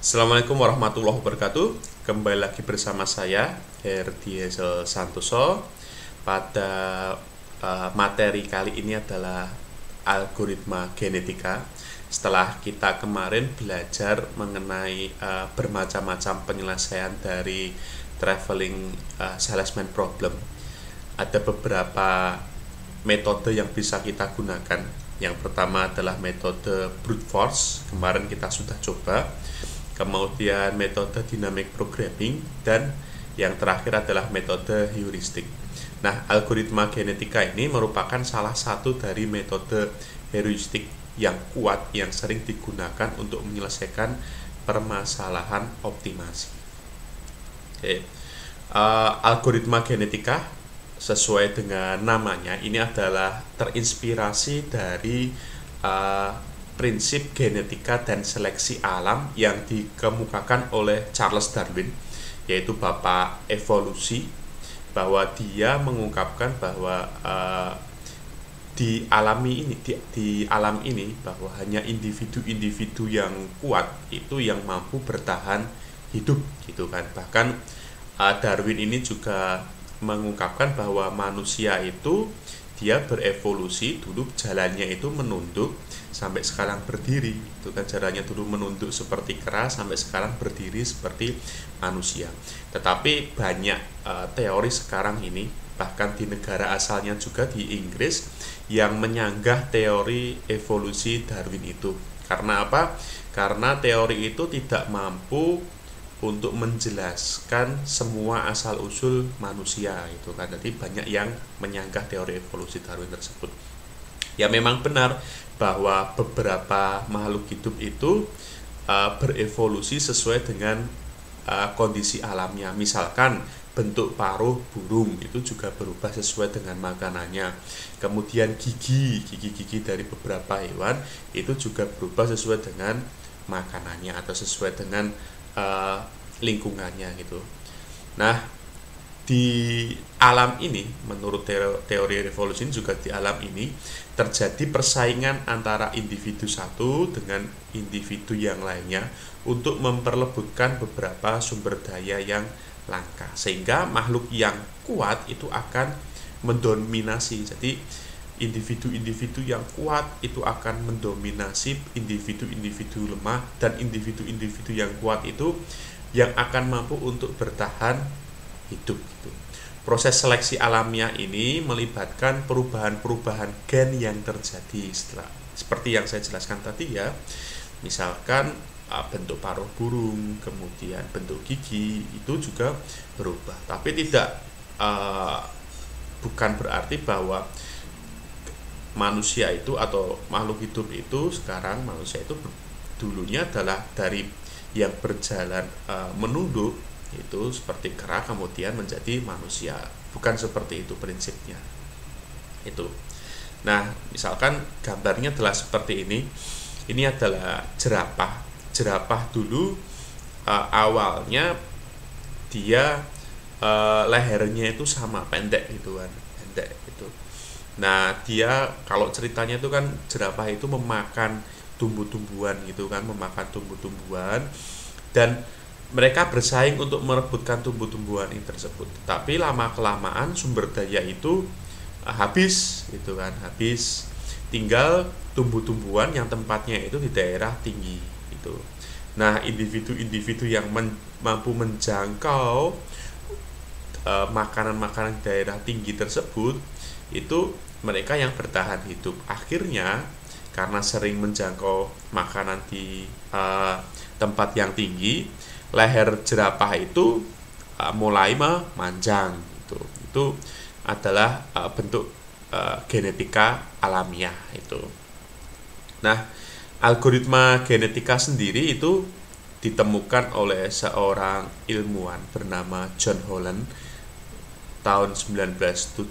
Assalamualaikum warahmatullahi wabarakatuh. Kembali lagi bersama saya Herdi Hazel Santoso. Pada materi kali ini adalah algoritma genetika. Setelah kita kemarin belajar mengenai bermacam-macam penyelesaian dari traveling salesman problem, ada beberapa metode yang bisa kita gunakan. Yang pertama adalah metode brute force, kemarin kita sudah coba. Kemudian metode dynamic programming, dan yang terakhir adalah metode heuristik. Nah, algoritma genetika ini merupakan salah satu dari metode heuristik yang kuat yang sering digunakan untuk menyelesaikan permasalahan optimasi. Oke. Algoritma genetika sesuai dengan namanya ini adalah terinspirasi dari prinsip genetika dan seleksi alam yang dikemukakan oleh Charles Darwin, yaitu bapak evolusi, bahwa dia mengungkapkan bahwa di alam ini bahwa hanya individu-individu yang kuat itu yang mampu bertahan hidup gitu kan. Bahkan Darwin ini juga mengungkapkan bahwa manusia itu dia berevolusi, dulu jalannya itu menunduk sampai sekarang berdiri, itu kan jalannya dulu menunduk seperti kera sampai sekarang berdiri seperti manusia. Tetapi banyak teori sekarang ini, bahkan di negara asalnya juga di Inggris, yang menyanggah teori evolusi Darwin itu. Karena apa? Karena teori itu tidak mampu untuk menjelaskan semua asal-usul manusia itu kan. Jadi banyak yang menyanggah teori evolusi Darwin tersebut. Ya memang benar bahwa beberapa makhluk hidup itu berevolusi sesuai dengan kondisi alamnya. Misalkan bentuk paruh burung itu juga berubah sesuai dengan makanannya. Kemudian gigi dari beberapa hewan itu juga berubah sesuai dengan makanannya atau sesuai dengan lingkungannya gitu. Nah, di alam ini menurut teori evolusi juga di alam ini terjadi persaingan antara individu satu dengan individu yang lainnya untuk memperebutkan beberapa sumber daya yang langka, sehingga makhluk yang kuat itu akan mendominasi. Jadi individu-individu yang kuat itu akan mendominasi individu-individu lemah, dan individu-individu yang kuat itu yang akan mampu untuk bertahan hidup gitu. Proses seleksi alamiah ini melibatkan perubahan-perubahan gen yang terjadi seperti yang saya jelaskan tadi ya. Misalkan bentuk paruh burung, kemudian bentuk gigi itu juga berubah. Tapi bukan berarti bahwa manusia itu atau makhluk hidup itu sekarang manusia itu dulunya adalah dari yang berjalan menunduk itu seperti kera kemudian menjadi manusia. Bukan seperti itu prinsipnya. Itu. Nah, misalkan gambarnya adalah seperti ini. Ini adalah jerapah. Jerapah dulu awalnya dia lehernya itu sama pendek gitu kan, pendek itu. Nah, dia kalau ceritanya itu kan jerapah itu memakan tumbuh-tumbuhan gitu kan, memakan tumbuh-tumbuhan, dan mereka bersaing untuk merebutkan tumbuh-tumbuhan ini tersebut. Tapi lama-kelamaan sumber daya itu habis gitu kan, habis. Tinggal tumbuh-tumbuhan yang tempatnya itu di daerah tinggi gitu. Nah, individu-individu yang mampu menjangkau makanan-makanan daerah tinggi tersebut itu mereka yang bertahan hidup. Akhirnya karena sering menjangkau makanan di tempat yang tinggi, leher jerapah itu mulai memanjang gitu. Itu adalah bentuk genetika alamiah itu. Nah, algoritma genetika sendiri itu ditemukan oleh seorang ilmuwan bernama John Holland tahun 1975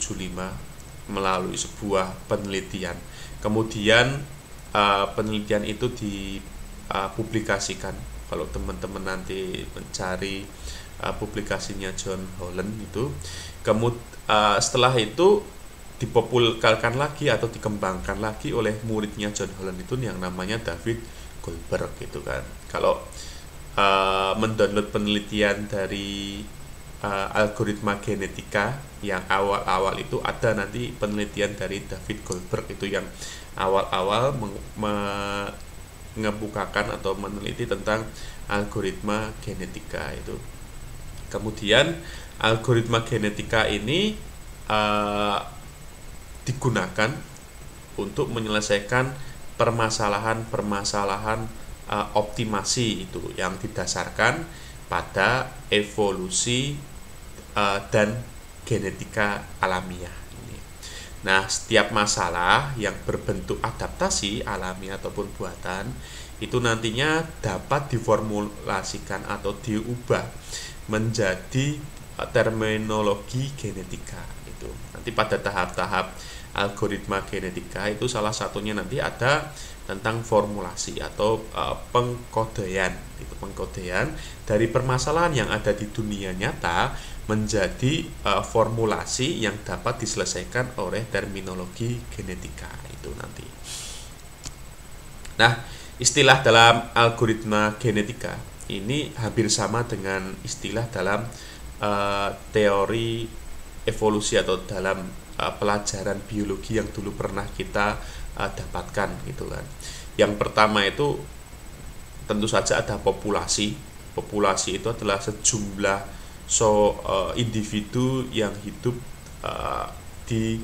melalui sebuah penelitian. Kemudian penelitian itu dipublikasikan. Kalau teman-teman nanti mencari publikasinya John Holland itu, setelah itu dipopulerkan lagi atau dikembangkan lagi oleh muridnya John Holland itu yang namanya David Goldberg gitu kan. Kalau mendownload penelitian dari algoritma genetika yang awal-awal itu, ada nanti penelitian dari David Goldberg itu yang awal-awal mengemukakan atau meneliti tentang algoritma genetika itu. Kemudian algoritma genetika ini digunakan untuk menyelesaikan permasalahan-permasalahan optimasi itu yang didasarkan pada evolusi dan genetika alamiah. Nah, setiap masalah yang berbentuk adaptasi alami ataupun buatan itu nantinya dapat diformulasikan atau diubah menjadi terminologi genetika itu. Nanti pada tahap-tahap algoritma genetika itu salah satunya nanti ada tentang formulasi atau pengkodean. Itu pengkodean dari permasalahan yang ada di dunia nyata menjadi formulasi yang dapat diselesaikan oleh terminologi genetika itu nanti. Nah, istilah dalam algoritma genetika ini hampir sama dengan istilah dalam teori evolusi atau dalam pelajaran biologi yang dulu pernah kita dapatkan gitu kan. Yang pertama itu tentu saja ada populasi. Populasi itu adalah sejumlah individu yang hidup di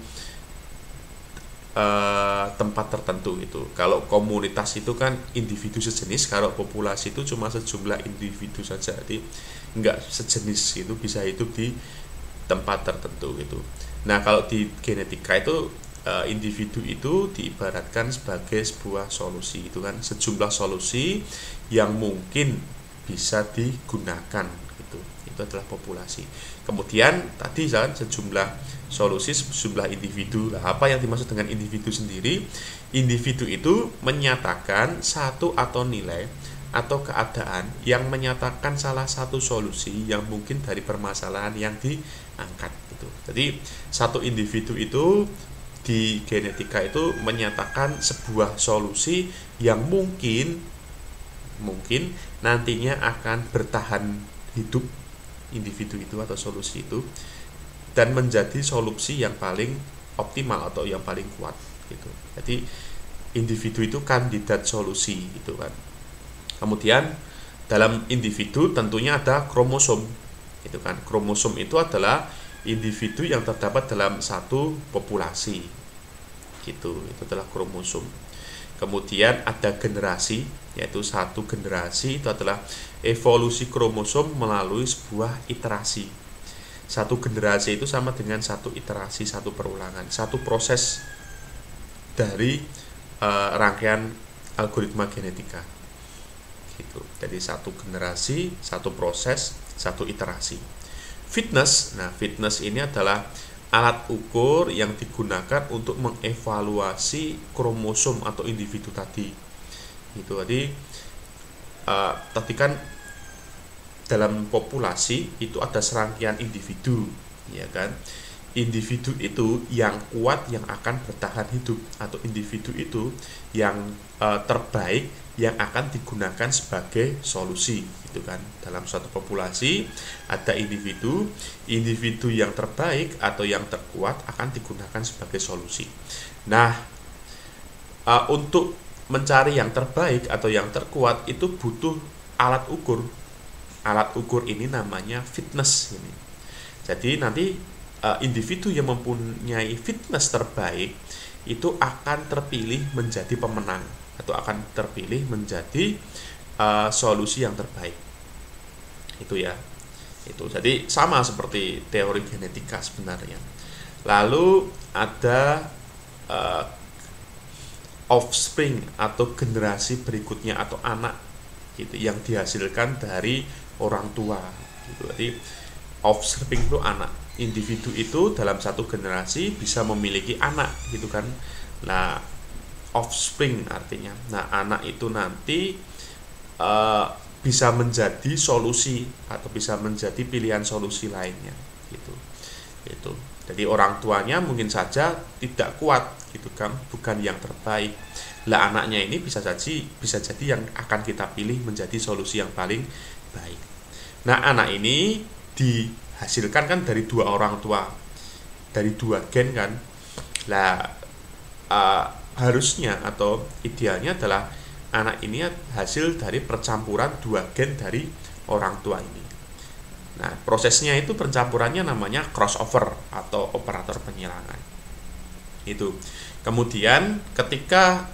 tempat tertentu itu. Kalau komunitas itu kan individu sejenis, kalau populasi itu cuma sejumlah individu saja, jadi enggak sejenis itu, bisa hidup di tempat tertentu gitu. Nah, kalau di genetika itu individu itu diibaratkan sebagai sebuah solusi, itu kan sejumlah solusi yang mungkin bisa digunakan gitu. Itu adalah populasi. Kemudian tadi kan sejumlah solusi, sejumlah individu. Nah, apa yang dimaksud dengan individu sendiri? Individu itu menyatakan satu atau nilai atau keadaan yang menyatakan salah satu solusi yang mungkin dari permasalahan yang diangkat gitu. Jadi satu individu itu di genetika itu menyatakan sebuah solusi yang mungkin nantinya akan bertahan hidup, individu itu atau solusi itu, dan menjadi solusi yang paling optimal atau yang paling kuat gitu. Jadi individu itu kandidat solusi gitu kan. Kemudian dalam individu tentunya ada kromosom itu kan. Kromosom itu adalah individu yang terdapat dalam satu populasi gitu. Itu adalah kromosom. Kemudian ada generasi, yaitu satu generasi itu adalah evolusi kromosom melalui sebuah iterasi. Satu generasi itu sama dengan satu iterasi, satu perulangan, satu proses dari rangkaian algoritma genetika gitu. Jadi satu generasi, satu proses, satu iterasi. Fitness, nah fitness ini adalah alat ukur yang digunakan untuk mengevaluasi kromosom atau individu tadi. Gitu. Jadi tadi kan dalam populasi itu ada serangkaian individu, ya kan? Individu itu yang kuat yang akan bertahan hidup, atau individu itu yang terbaik yang akan digunakan sebagai solusi, gitu kan. Dalam suatu populasi ada individu yang terbaik atau yang terkuat akan digunakan sebagai solusi. Nah, untuk mencari yang terbaik atau yang terkuat itu butuh alat ukur. Alat ukur ini namanya fitness ini. Jadi nanti individu yang mempunyai fitness terbaik itu akan terpilih menjadi pemenang atau akan terpilih menjadi solusi yang terbaik. Itu ya. Itu. Jadi sama seperti teori genetika sebenarnya. Lalu ada offspring atau generasi berikutnya atau anak gitu yang dihasilkan dari orang tua gitu. Jadi offspring itu anak. Individu itu dalam satu generasi bisa memiliki anak gitu kan. Nah, offspring artinya. Nah, anak itu nanti bisa menjadi solusi atau bisa menjadi pilihan solusi lainnya gitu. Itu. Jadi orang tuanya mungkin saja tidak kuat gitu kan, bukan yang terbaik. Lah anaknya ini bisa jadi yang akan kita pilih menjadi solusi yang paling baik. Nah, anak ini dihasilkan kan dari dua orang tua, dari dua gen kan. Lah harusnya atau idealnya adalah anak ini hasil dari percampuran dua gen dari orang tua ini. Nah, prosesnya itu pencampurannya namanya crossover atau operator penyilangan. Itu. Kemudian ketika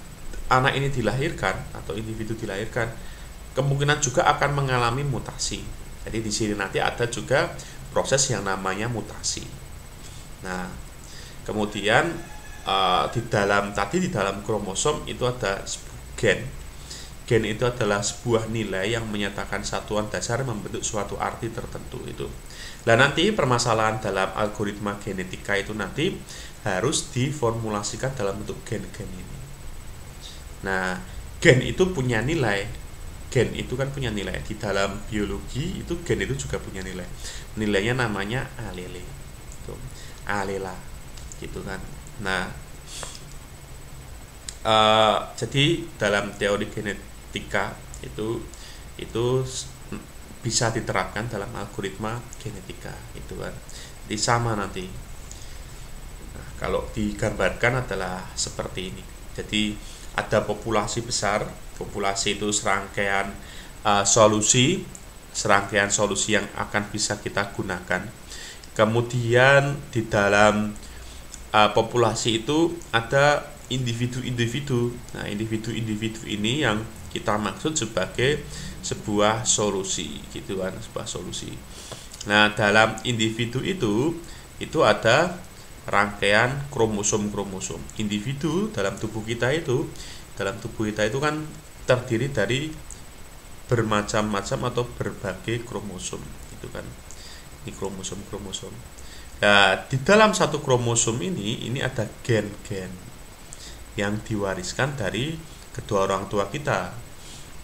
anak ini dilahirkan atau individu dilahirkan, kemungkinan juga akan mengalami mutasi. Jadi di sini nanti ada juga proses yang namanya mutasi. Nah, kemudian di dalam kromosom itu ada gen. Gen itu adalah sebuah nilai yang menyatakan satuan dasar membentuk suatu arti tertentu itu. Nah, nanti permasalahan dalam algoritma genetika itu nanti harus diformulasikan dalam bentuk gen-gen ini. Nah, gen itu punya nilai. Gen itu kan punya nilai. Di dalam biologi itu gen itu juga punya nilai. Nilainya namanya alele. Itu, alela gitu kan. Nah, jadi dalam teori genetika itu bisa diterapkan dalam algoritma genetika itu kan. Jadi sama nanti. Nah, kalau digambarkan adalah seperti ini. Jadi ada populasi besar. Populasi itu serangkaian solusi yang akan bisa kita gunakan. Kemudian di dalam populasi itu ada individu-individu. Nah, individu-individu ini yang kita maksud sebagai sebuah solusi gitu kan, sebuah solusi. Nah, dalam individu itu ada rangkaian kromosom-kromosom. Individu dalam tubuh kita itu kan terdiri dari bermacam-macam atau berbagai kromosom itu kan. Ini kromosom-kromosom. Nah, di dalam satu kromosom ini ada gen-gen yang diwariskan dari kedua orang tua kita.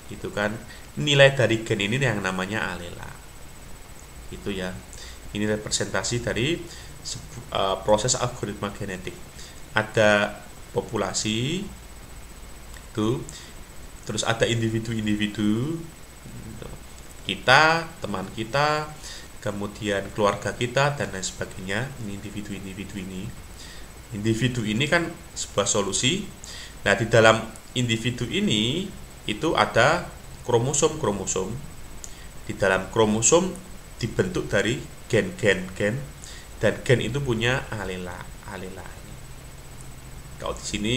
Itu kan nilai dari gen ini yang namanya alela. Itu ya. Ini representasi dari proses algoritma genetik. Ada populasi itu, terus ada individu-individu, kita, teman kita, kemudian keluarga kita dan lain sebagainya. Ini individu-individu ini. Individu ini kan sebuah solusi. Nah, di dalam individu ini itu ada kromosom-kromosom. Di dalam kromosom dibentuk dari gen-gen, dan gen itu punya alela. Kalau di sini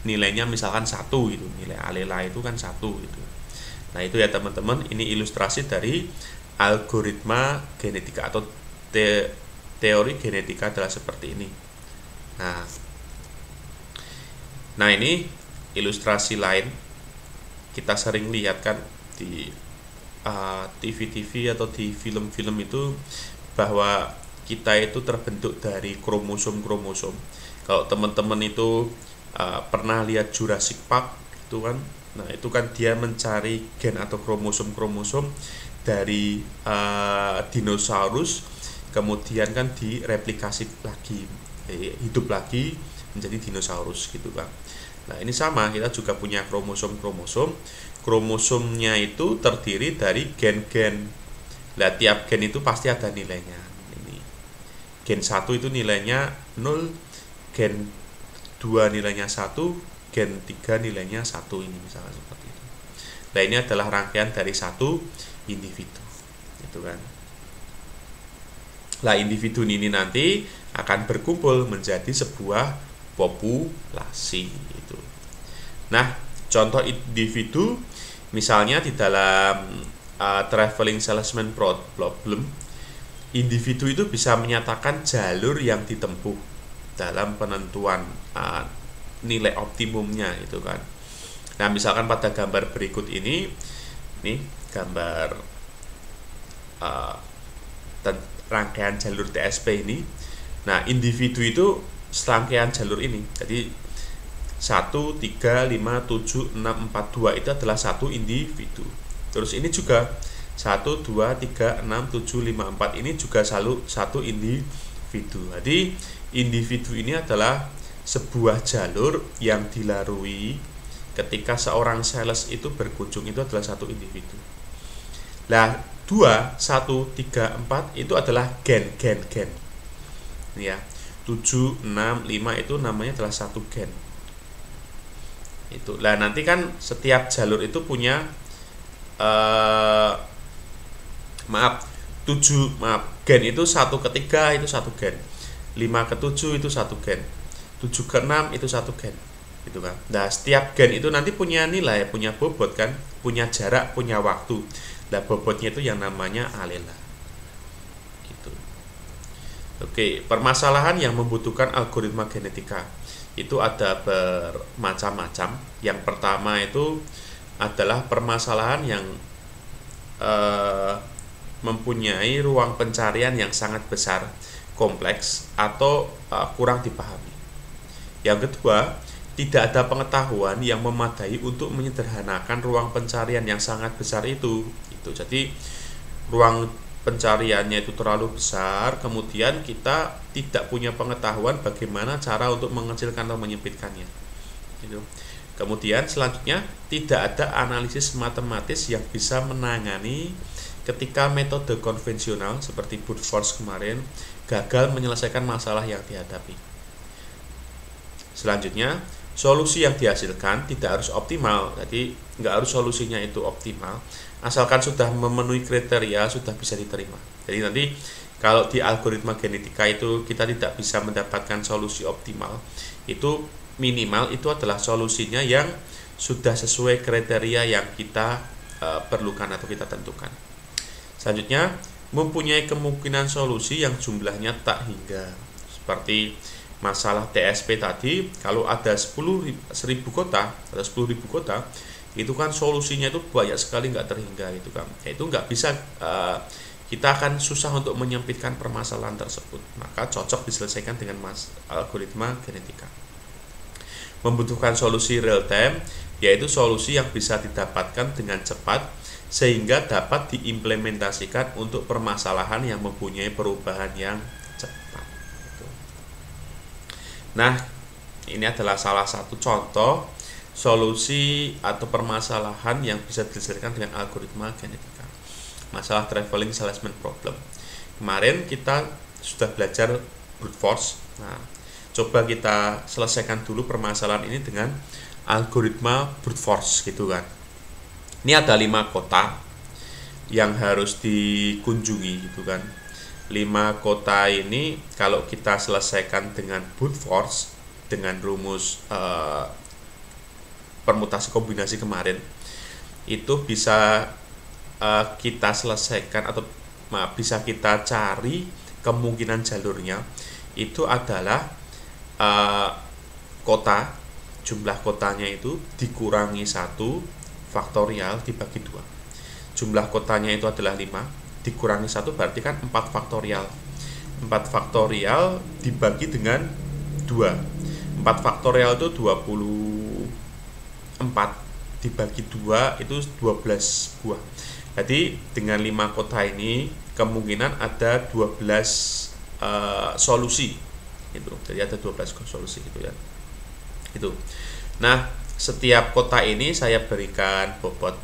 nilainya misalkan 1 gitu, nilai alela itu kan 1 gitu. Nah, itu ya teman-teman, ini ilustrasi dari algoritma genetika atau teori genetika adalah seperti ini. Nah, ini ilustrasi lain kita sering lihat kan di TV-TV atau di film-film itu, bahwa kita itu terbentuk dari kromosom-kromosom. Kalau teman-teman itu pernah lihat Jurassic Park itu kan, nah itu kan dia mencari gen atau kromosom-kromosom dari dinosaurus, kemudian kan direplikasi lagi, hidup lagi menjadi dinosaurus gitu kan. Nah, ini sama, kita juga punya kromosom-kromosom. Kromosomnya itu terdiri dari gen-gen. Nah, tiap gen itu pasti ada nilainya. Ini gen 1 itu nilainya 0, gen 2 nilainya 1, gen 3 nilainya 1, ini misalnya seperti itu. Nah, ini adalah rangkaian dari satu individu. Itu kan. Nah, individu ini nanti akan berkumpul menjadi sebuah populasi itu. Nah, contoh individu misalnya di dalam traveling salesman problem, individu itu bisa menyatakan jalur yang ditempuh dalam penentuan nilai optimumnya itu kan. Nah, misalkan pada gambar berikut ini gambar rangkaian jalur TSP ini. Nah, individu itu serangkaian jalur ini. Jadi 1, 3, 5, 7, 6, 4, 2 itu adalah satu individu. Terus ini juga 1, 2, 3, 6, 7, 5, 4 ini juga satu individu. Jadi individu ini adalah sebuah jalur yang dilalui ketika seorang sales itu berkunjung itu adalah satu individu. Nah, 2, 1, 3, 4 itu adalah gen. Ya. 7, 6, 5 itu namanya adalah satu gen. Itu. Nah, nanti kan setiap jalur itu punya gen itu 1 ke 3 itu satu gen. 5 ke 7 itu satu gen. 7 ke 6 itu satu gen. Gitu kan. Nah, setiap gen itu nanti punya nilai, punya bobot kan, punya jarak, punya waktu. Nah, bobotnya itu yang namanya alela. Gitu. Oke, permasalahan yang membutuhkan algoritma genetika itu ada bermacam-macam. Yang pertama itu adalah permasalahan yang mempunyai ruang pencarian yang sangat besar, kompleks, atau kurang dipahami. Yang kedua, tidak ada pengetahuan yang memadai untuk menyederhanakan ruang pencarian yang sangat besar itu. Jadi ruang pencariannya itu terlalu besar, kemudian kita tidak punya pengetahuan bagaimana cara untuk mengecilkan atau menyempitkannya. Gitu. Kemudian selanjutnya tidak ada analisis matematis yang bisa menangani ketika metode konvensional seperti brute force kemarin gagal menyelesaikan masalah yang dihadapi. Selanjutnya, solusi yang dihasilkan tidak harus optimal, jadi nggak harus solusinya itu optimal, asalkan sudah memenuhi kriteria sudah bisa diterima. Jadi nanti kalau di algoritma genetika itu kita tidak bisa mendapatkan solusi optimal, itu minimal itu adalah solusinya yang sudah sesuai kriteria yang kita perlukan atau kita tentukan. Selanjutnya, mempunyai kemungkinan solusi yang jumlahnya tak hingga, seperti masalah TSP tadi. Kalau ada 10.000 kota atau 10.000 kota, itu kan solusinya itu banyak sekali, nggak terhingga itu kan. Ya, itu nggak bisa, kita akan susah untuk menyempitkan permasalahan tersebut. Maka cocok diselesaikan dengan algoritma genetika. Membutuhkan solusi real time, yaitu solusi yang bisa didapatkan dengan cepat sehingga dapat diimplementasikan untuk permasalahan yang mempunyai perubahan yang cepat. Nah, ini adalah salah satu contoh solusi atau permasalahan yang bisa diselesaikan dengan algoritma genetika. Masalah traveling salesman problem. Kemarin kita sudah belajar brute force. Nah, coba kita selesaikan dulu permasalahan ini dengan algoritma brute force gitu kan. Ini ada 5 kota yang harus dikunjungi gitu kan. 5 kota ini kalau kita selesaikan dengan brute force dengan rumus permutasi kombinasi kemarin, itu bisa kita selesaikan atau bisa kita cari kemungkinan jalurnya itu adalah kota, jumlah kotanya itu dikurangi 1 faktorial dibagi 2. Jumlah kotanya itu adalah 5, dikurangi 1 berarti kan 4 faktorial. 4 faktorial dibagi dengan 2. 4 faktorial itu 24, dibagi 2 itu 12 buah. Jadi dengan 5 kota ini kemungkinan ada 12 solusi gitu. Jadi ada 12 solusi gitu ya. Itu. Nah, setiap kota ini saya berikan bobot.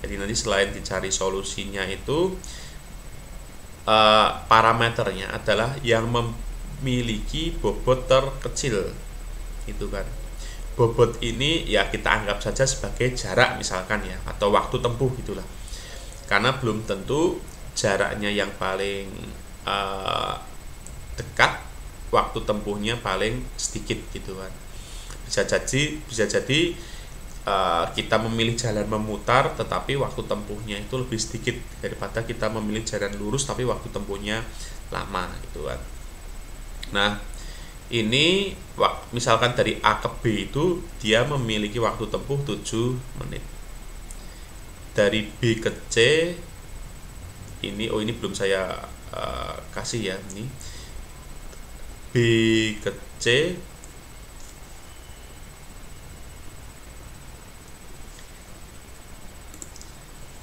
Jadi nanti selain dicari solusinya itu, parameternya adalah yang memiliki bobot terkecil, gitu kan. Bobot ini ya kita anggap saja sebagai jarak misalkan ya, atau waktu tempuh gitulah. Karena belum tentu jaraknya yang paling dekat, waktu tempuhnya paling sedikit gitu kan. Bisa jadi kita memilih jalan memutar tetapi waktu tempuhnya itu lebih sedikit daripada kita memilih jalan lurus tapi waktu tempuhnya lama gitu kan. Nah, ini misalkan dari A ke B itu dia memiliki waktu tempuh 7 menit. Dari B ke C ini belum saya kasih ya, ini B ke C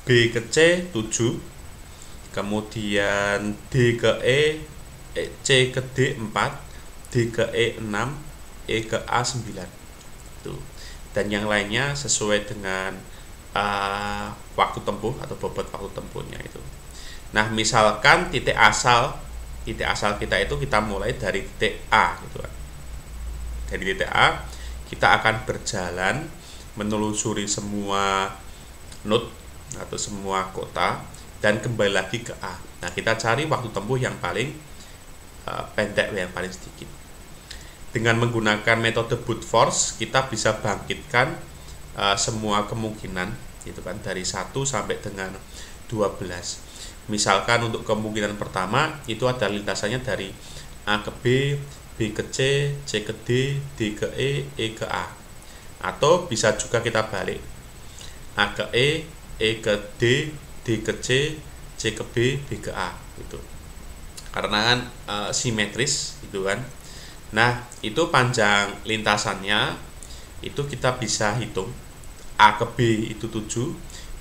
B ke C 7, kemudian D ke E, C ke D 4, D ke E 6, E ke A 9. Tuh. dan yang lainnya sesuai dengan waktu tempuh atau bobot waktu tempuhnya itu. Nah, misalkan titik asal kita itu kita mulai dari titik A gitu kan. Dari titik A kita akan berjalan menelusuri semua node atau semua kota dan kembali lagi ke A. Nah, kita cari waktu tempuh yang paling pendek, yang paling sedikit. Dengan menggunakan metode brute force, kita bisa bangkitkan semua kemungkinan gitu kan, dari 1 sampai dengan 12. Misalkan untuk kemungkinan pertama itu ada lintasannya dari A ke B, B ke C, C ke D, D ke E ke A. Atau bisa juga kita balik, A ke E ke D, D ke C, C ke B, B ke A gitu. Karena kan simetris gitu kan. Nah, itu panjang lintasannya itu kita bisa hitung. A ke B itu 7,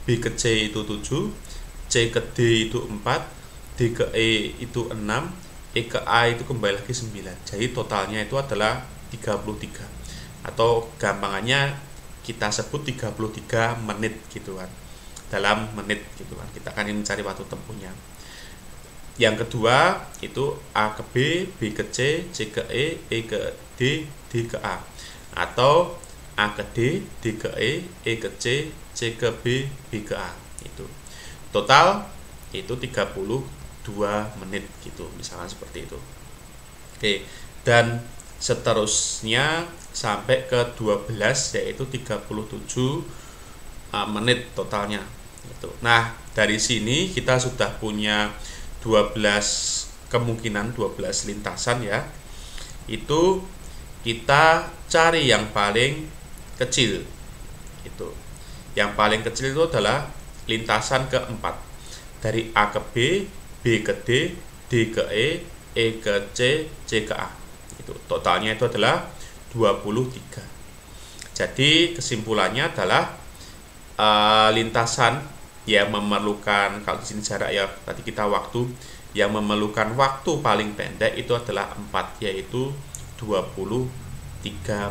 B ke C itu 7, C ke D itu 4, D ke E itu 6, E ke A itu kembali lagi 9. Jadi totalnya itu adalah 33. Atau gampangannya kita sebut 33 menit gitu kan. Dalam menit gitu kan. Kita akan mencari waktu tempuhnya. Yang kedua itu A ke B, B ke C, C ke E ke D, D ke A. Atau A ke D, D ke E ke C, C ke B, B ke A. Itu total itu 32 menit gitu, misalnya seperti itu. Oke, dan seterusnya sampai ke 12 yaitu 37 menit totalnya gitu. Nah, dari sini kita sudah punya 12 kemungkinan, 12 lintasan ya. Itu kita cari yang paling kecil gitu. Yang paling kecil itu adalah lintasan keempat, dari A ke B, B ke D, D ke E ke C, C ke A. Itu totalnya itu adalah 23. Jadi kesimpulannya adalah lintasan yang memerlukan, kalau di sini jarak ya, tadi kita waktu, yang memerlukan waktu paling pendek itu adalah 4, yaitu 23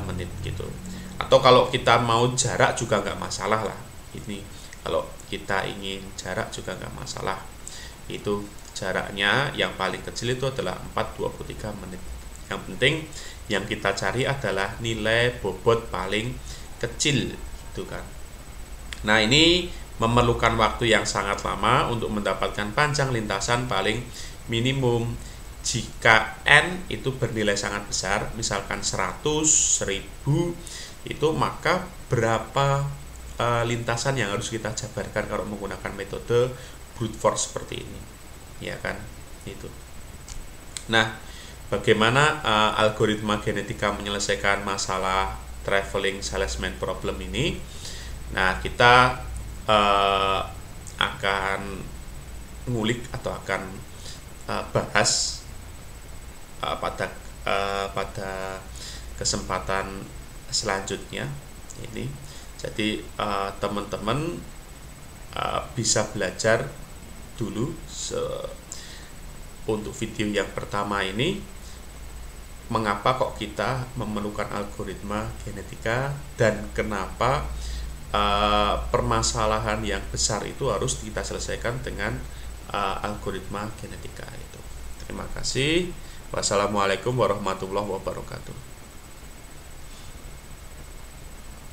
menit gitu. Atau kalau kita mau jarak juga nggak masalah lah. Ini kalau kita ingin jarak juga nggak masalah. Itu jaraknya yang paling kecil itu adalah 4, 23 menit. Yang penting yang kita cari adalah nilai bobot paling kecil gitu kan. Nah, ini memerlukan waktu yang sangat lama untuk mendapatkan panjang lintasan paling minimum. Jika N itu bernilai sangat besar, misalkan 100, 1000, itu maka berapa lintasan yang harus kita jabarkan kalau menggunakan metode brute force seperti ini, ya kan? Itu. Nah, bagaimana algoritma genetika menyelesaikan masalah traveling salesman problem ini? Nah, kita akan ngulik atau akan bahas pada kesempatan selanjutnya ini. Jadi teman-teman bisa belajar dulu untuk video yang pertama ini, mengapa kok kita memerlukan algoritma genetika dan kenapa permasalahan yang besar itu harus kita selesaikan dengan algoritma genetika itu. Terima kasih. Wassalamualaikum warahmatullahi wabarakatuh.